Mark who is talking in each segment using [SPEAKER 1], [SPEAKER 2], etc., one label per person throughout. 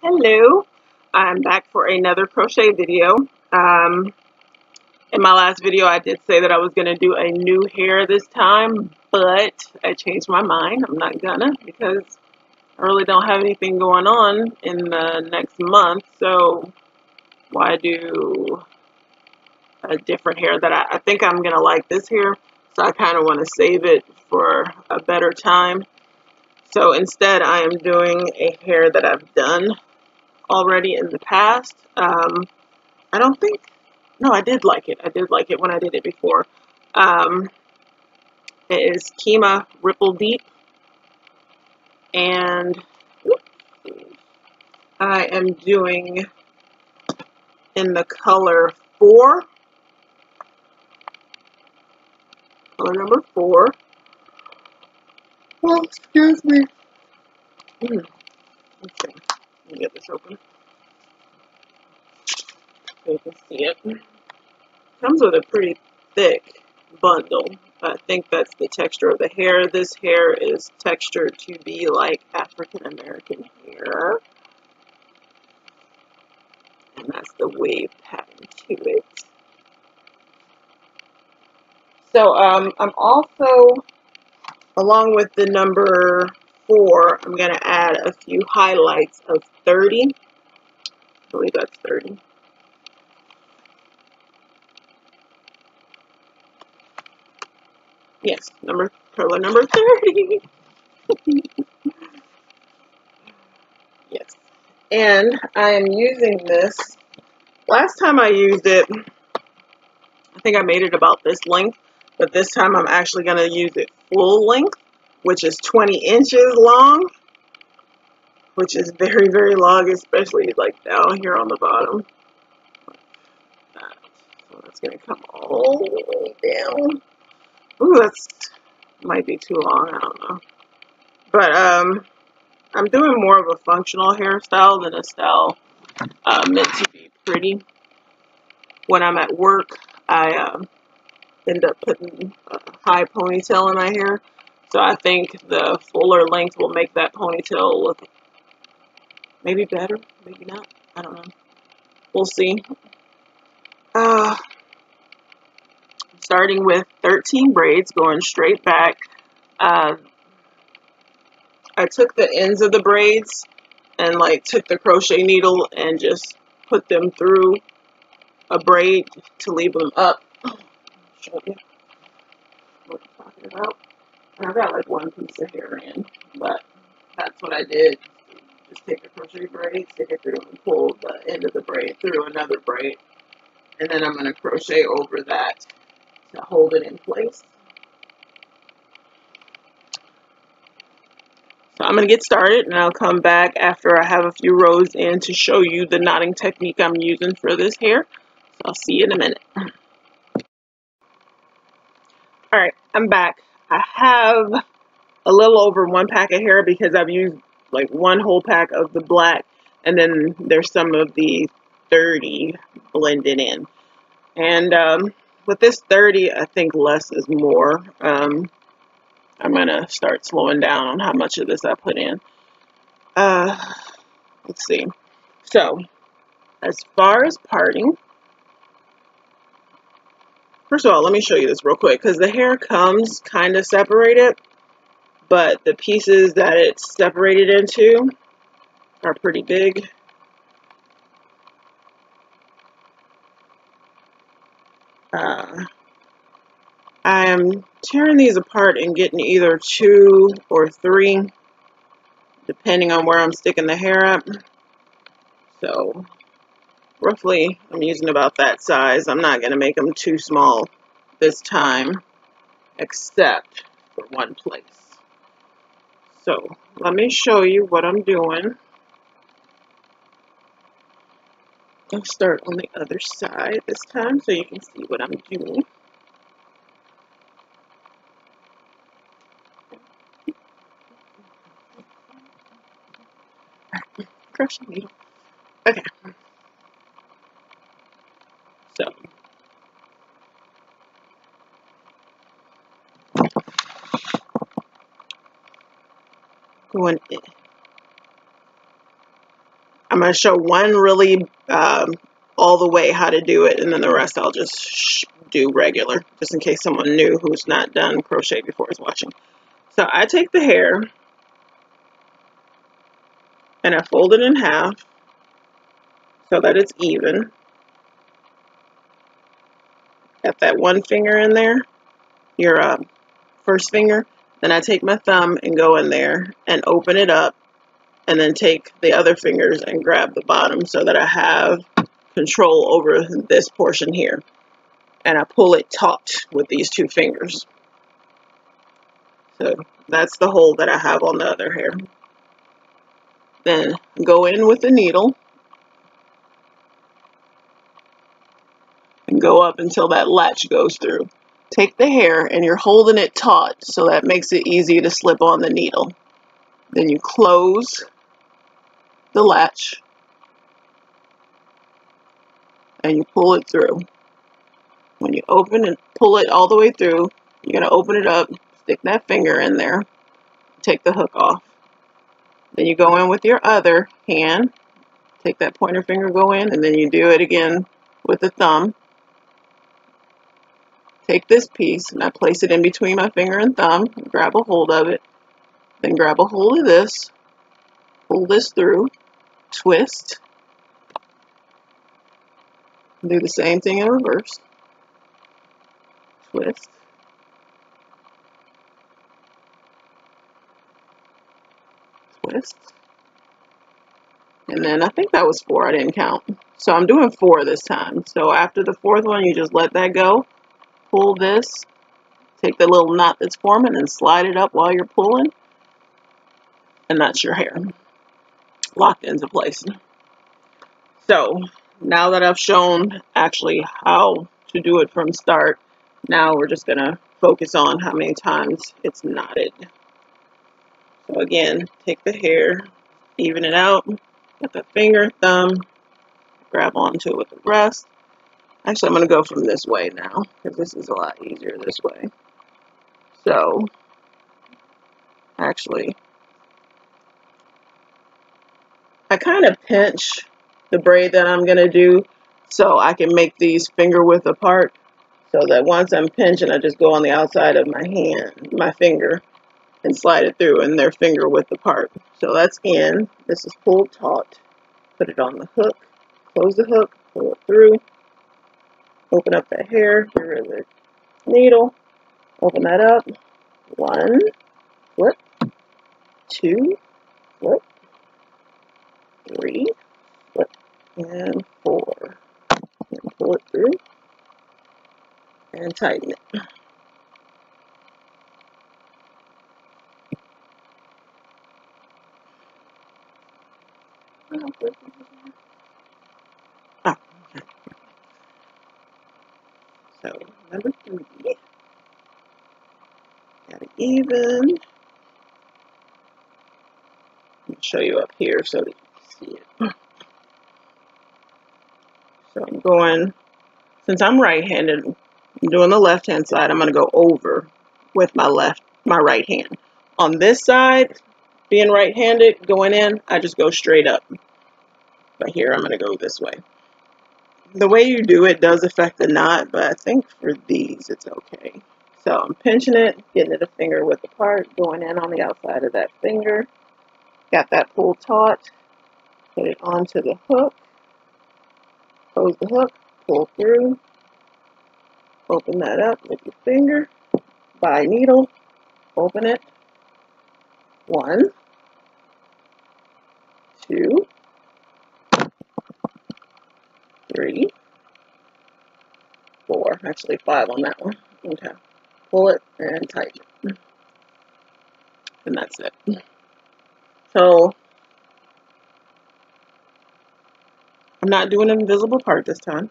[SPEAKER 1] Hello, I'm back for another crochet video. In my last video I did say that I was going to do a new hair this time, but I changed my mind. I'm not gonna, because I really don't have anything going on in the next month, so why do a different hair that I think I'm going to like this hair, so I kind of want to save it for a better time. So instead I am doing a hair that I've done already in the past. I don't think, no, I did like it. I did like it when I did it before. It is Kima Ripple Deep, and I am doing in the color 4, color number 4. Oh, excuse me. Let's see. Let me get this open so you can see it. Comes with a pretty thick bundle. I think that's the texture of the hair. This hair is textured to be like African American hair, and that's the wave pattern to it. So I'm also, along with the number 4, I'm going to add a few highlights of 30. I believe that's 30. Yes, color number 30. Yes. And I am using this. Last time I used it, I think I made it about this length, but this time I'm actually going to use it full length, which is 20 inches long, which is very, very long, especially like down here on the bottom. So that's going to come all the way down. Ooh, that's might be too long, I don't know. But I'm doing more of a functional hairstyle than a style meant to be pretty. When I'm at work, I end up putting a high ponytail in my hair. So I think the fuller length will make that ponytail look maybe better, maybe not. I don't know. We'll see. Starting with 13 braids, going straight back. I took the ends of the braids and like took the crochet needle and just put them through a braid to leave them up. Show you what I'm talking about. I've got like one piece of hair in, but that's what I did. Just take the crochet braid, stick it through, and pull the end of the braid through another braid, and then I'm going to crochet over that to hold it in place. So I'm going to get started, and I'll come back after I have a few rows in to show you the knotting technique I'm using for this hair. So I'll see you in a minute. Alright, I'm back. I have a little over 1 pack of hair because I've used like 1 whole pack of the black, and then there's some of the 30 blended in. And with this 30, I think less is more. I'm going to start slowing down on how much of this I put in. Let's see. So, as far as parting, first of all, let me show you this real quick, because the hair comes kind of separated, but the pieces that it's separated into are pretty big. I am tearing these apart and getting either 2 or 3, depending on where I'm sticking the hair up. So, roughly, I'm using about that size. I'm not going to make them too small this time, except for one place. So, let me show you what I'm doing. I'll start on the other side this time so you can see what I'm doing. Crochet needle. Okay. So, going in. I'm going to show one really all the way how to do it, and then the rest I'll just do regular, just in case someone new who's not done crochet before is watching. So I take the hair and I fold it in half so that it's even. Got that one finger in there, your first finger. Then I take my thumb and go in there and open it up, and then take the other fingers and grab the bottom so that I have control over this portion here. And I pull it taut with these two fingers. So that's the hole that I have on the other hair. Then go in with the needle and go up until that latch goes through. Take the hair and you're holding it taut, so that makes it easy to slip on the needle. Then you close the latch and you pull it through. When you open and pull it all the way through, you're going to open it up, stick that finger in there, take the hook off. Then you go in with your other hand, take that pointer finger, go in, and then you do it again with the thumb. Take this piece and I place it in between my finger and thumb, grab a hold of it, then grab a hold of this, pull this through, twist, do the same thing in reverse, twist, twist, and then I think that was 4, I didn't count. So I'm doing 4 this time. So after the 4th one, you just let that go, pull this, take the little knot that's forming and slide it up while you're pulling, and that's your hair locked into place. So now that I've shown actually how to do it from start, now we're just going to focus on how many times it's knotted. So again, take the hair, even it out with the finger, thumb, grab onto it with the rest. Actually, I'm going to go from this way now because this is a lot easier this way. So actually, I kind of pinch the braid that I'm going to do so I can make these finger width apart, so that once I'm pinching, I just go on the outside of my hand, my finger, and slide it through, and they're finger width apart. So that's in. This is pulled taut. Put it on the hook, close the hook, pull it through, open up the hair, get rid of the needle, open that up, 1, flip, 2, flip, 3, flip, and 4. And pull it through and tighten it. Ah, okay. So number 3, got it even. I'll show you up here so that you can see it. So I'm going, since I'm right-handed, I'm doing the left-hand side. I'm going to go over with my right hand. On this side, being right-handed, going in, I just go straight up. But here, I'm going to go this way. The way you do it does affect the knot, but I think for these, it's okay. So I'm pinching it, getting it a finger width apart, going in on the outside of that finger. Got that pulled taut, put it onto the hook, close the hook, pull through, open that up with your finger, by needle, open it, 1, 2, 3, 4, actually 5 on that one. Okay, pull it and tighten it, and that's it. So I'm not doing an invisible part this time,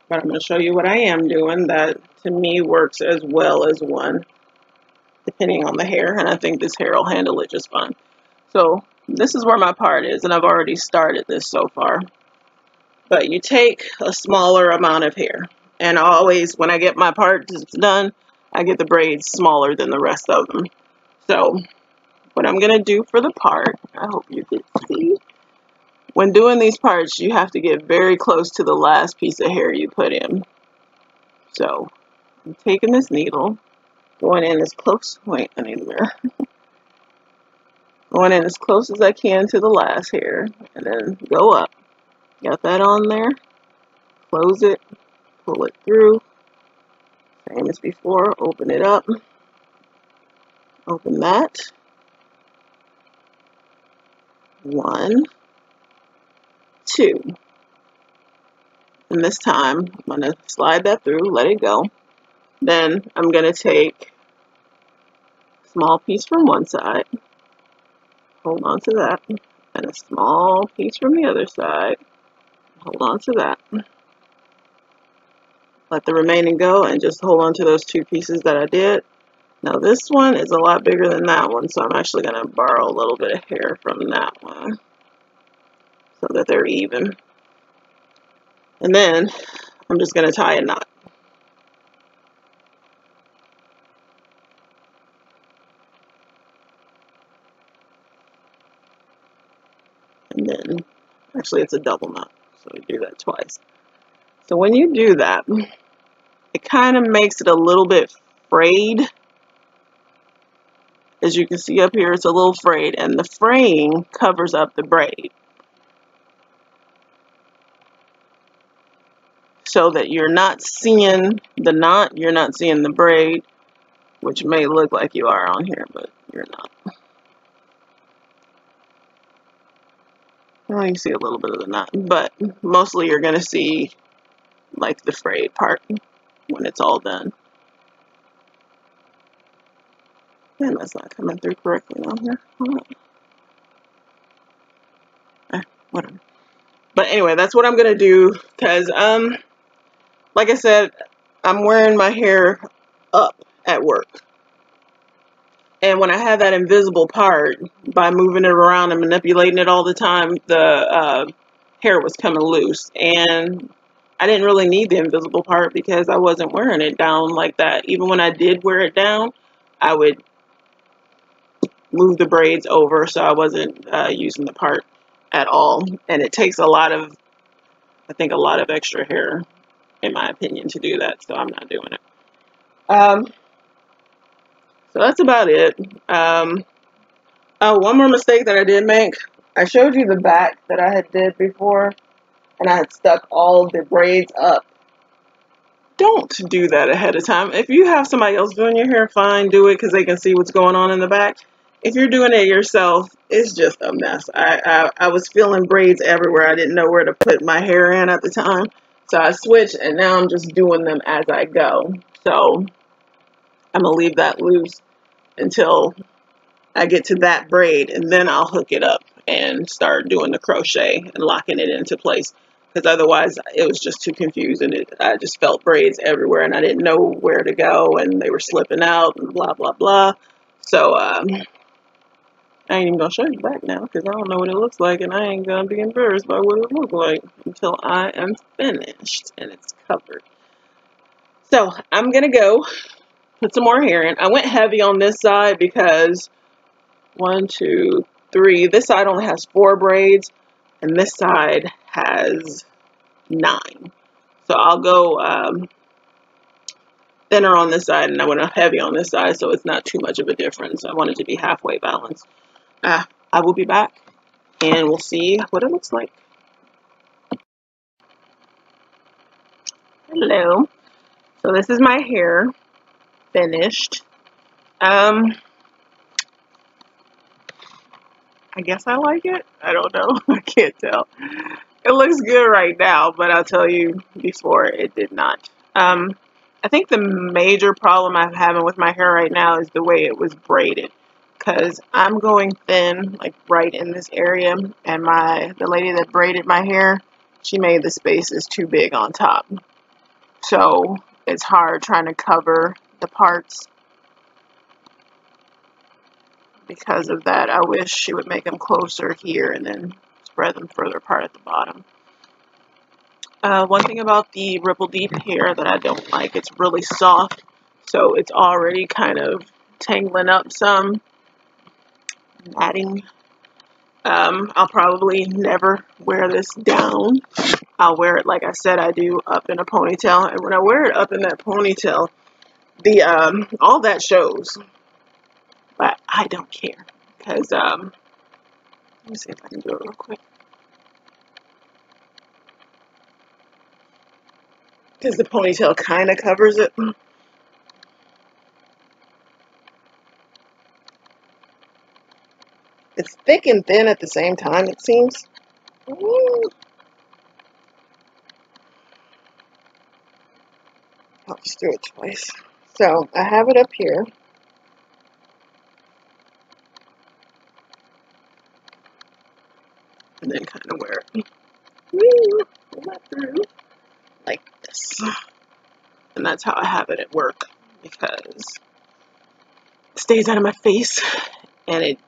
[SPEAKER 1] but I'm going to show you what I am doing that to me works as well as one, depending on the hair, and I think this hair will handle it just fine. So this is where my part is, and I've already started this so far. But you take a smaller amount of hair, and always when I get my part done, I get the braids smaller than the rest of them. So what I'm going to do for the part, I hope you can see, when doing these parts, you have to get very close to the last piece of hair you put in. So I'm taking this needle, going in as close, wait, I need a mirror. Going in as close as I can to the last hair, and then go up. Got that on there, close it, pull it through, same as before, open it up, open that, 1, 2, and this time I'm going to slide that through, let it go. Then I'm going to take a small piece from one side, hold on to that, and a small piece from the other side, hold on to that. Let the remaining go and just hold on to those 2 pieces that I did. Now this one is a lot bigger than that one, so I'm actually going to borrow a little bit of hair from that one so that they're even. And then I'm just going to tie a knot. And then, actually it's a double knot, so we do that twice. So when you do that, it kind of makes it a little bit frayed. As you can see up here, it's a little frayed, and the fraying covers up the braid, so that you're not seeing the knot, you're not seeing the braid, which may look like you are on here, but you're not. Well, you can see a little bit of the knot, but mostly you're going to see like the frayed part when it's all done. And that's not coming through correctly on here. Whatever. But anyway, that's what I'm going to do, because like I said, I'm wearing my hair up at work. And when I had that invisible part, by moving it around and manipulating it all the time, the hair was coming loose. And I didn't really need the invisible part because I wasn't wearing it down like that. Even when I did wear it down, I would move the braids over, so I wasn't using the part at all. And it takes a lot of, I think, a lot of extra hair, in my opinion, to do that. So I'm not doing it. So that's about it. Oh, one more mistake that I did make. I showed you the back that I had did before, and I had stuck all the braids up. Don't do that ahead of time. If you have somebody else doing your hair, fine, do it because they can see what's going on in the back. If you're doing it yourself, it's just a mess. I was feeling braids everywhere. I didn't know where to put my hair in at the time. So I switched, and now I'm just doing them as I go. So I'm going to leave that loose until I get to that braid, and then I'll hook it up and start doing the crochet and locking it into place, because otherwise it was just too confusing. I just felt braids everywhere and I didn't know where to go, and they were slipping out and blah blah blah. So I ain't even gonna show you back now because I don't know what it looks like, and I ain't gonna be embarrassed by what it looks like until I am finished and it's covered. So I'm gonna go put some more hair in. I went heavy on this side because 1, 2, 3. This side only has 4 braids, and this side has 9. So I'll go thinner on this side, and I went heavy on this side, so it's not too much of a difference. I want it to be halfway balanced. I will be back, and we'll see what it looks like. Hello. So this is my hair finished. I guess I like it. I don't know. I can't tell. It looks good right now, but I'll tell you before it did not. I think the major problem I'm having with my hair right now is the way it was braided, because I'm going thin, like right in this area, and the lady that braided my hair, she made the spaces too big on top. So it's hard trying to cover the parts. Because of that, I wish she would make them closer here and then spread them further apart at the bottom. One thing about the Ripple Deep hair that I don't like, it's really soft, so it's already kind of tangling up some. I'm adding I'll probably never wear this down. I'll wear it, like I said, I do up in a ponytail. And when I wear it up in that ponytail, the all that shows. But I don't care. Because, let me see if I can do it real quick. Because the ponytail kind of covers it. It's thick and thin at the same time, it seems. Ooh. I'll just do it twice. So I have it up here. And then kind of wear it. Woo, pull that through like this. And that's how I have it at work, because it stays out of my face, and it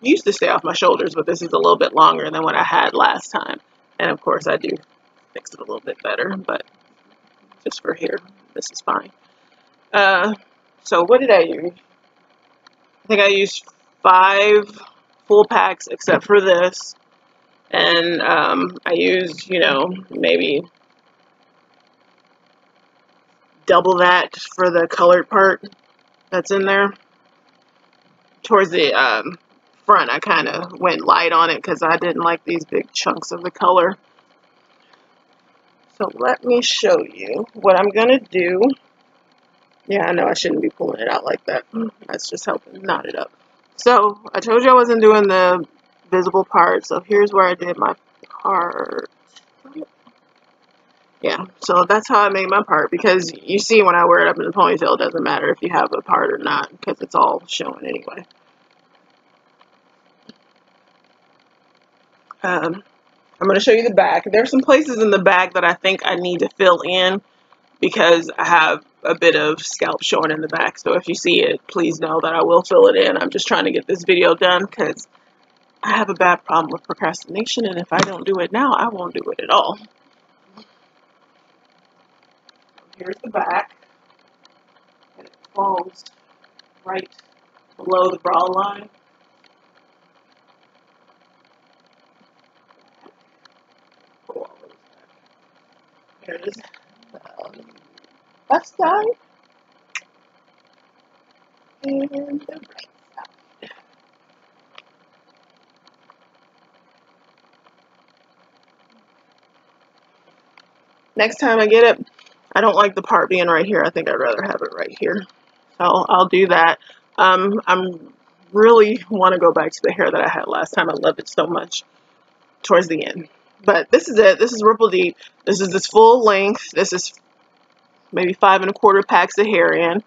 [SPEAKER 1] used to stay off my shoulders, but this is a little bit longer than what I had last time. And of course I do fix it a little bit better, but just for here, this is fine. So what did I use? I think I used 5 full packs except for this. And I used, you know, maybe double that for the colored part that's in there. Towards the front, I kind of went light on it because I didn't like these big chunks of the color. So let me show you what I'm going to do. Yeah, I know I shouldn't be pulling it out like that. That's just helping knot it up. So I told you I wasn't doing the visible part. So here's where I did my part. Yeah, so that's how I made my part, because you see when I wear it up in the ponytail, it doesn't matter if you have a part or not, because it's all showing anyway. I'm going to show you the back. There's some places in the back that I think I need to fill in, because I have a bit of scalp showing in the back. So if you see it, please know that I will fill it in. I'm just trying to get this video done, because I have a bad problem with procrastination, and if I don't do it now, I won't do it at all. Here's the back, and it falls right below the bra line. Here's the left side and the right side. Next time I get it, I don't like the part being right here. I think I'd rather have it right here. So I'll do that. I'm really want to go back to the hair that I had last time. I loved it so much towards the end. But this is it. This is Ripple Deep. This is this full length. This is maybe 5 1/4 packs of hair in.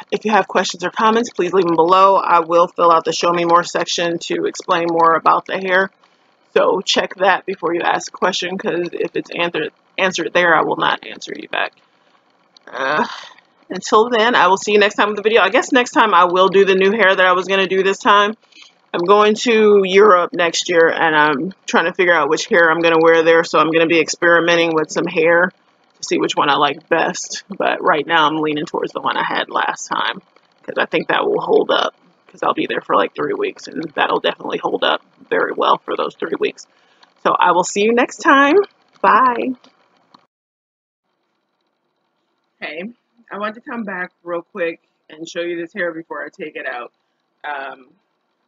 [SPEAKER 1] If you have questions or comments, please leave them below. I will fill out the Show Me More section to explain more about the hair. So check that before you ask a question, because if it's answered there, I will not answer you back. Until then, I will see you next time with the video. I guess next time I will do the new hair that I was going to do this time. I'm going to Europe next year, and I'm trying to figure out which hair I'm going to wear there. So I'm going to be experimenting with some hair to see which one I like best. But right now I'm leaning towards the one I had last time, because I think that will hold up, because I'll be there for like 3 weeks, and that'll definitely hold up very well for those 3 weeks. So I will see you next time. Bye. Hey, I want to come back real quick and show you this hair before I take it out.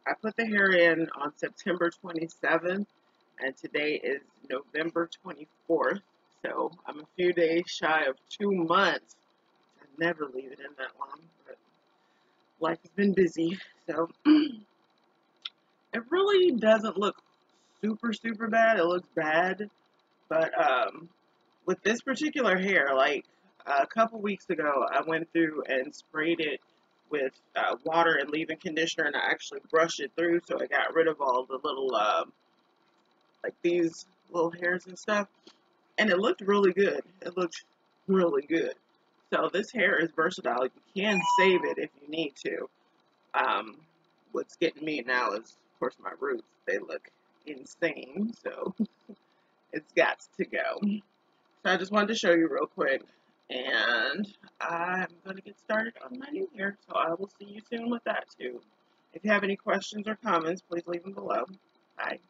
[SPEAKER 1] I put the hair in on September 27th, and today is November 24th. So I'm a few days shy of 2 months. I never leave it in that long, but life has been busy. So it really doesn't look super bad. It looks bad, but with this particular hair, like a couple weeks ago, I went through and sprayed it with water and leave-in conditioner, and I actually brushed it through, so I got rid of all the little like these little hairs and stuff, and it looked really good. It looked really good. So this hair is versatile. You can save it if you need to. What's getting me now is, of course, my roots. They look insane, so it's got to go. So I just wanted to show you real quick. And I'm going to get started on my new hair, so I will see you soon with that too. If you have any questions or comments, please leave them below. Bye.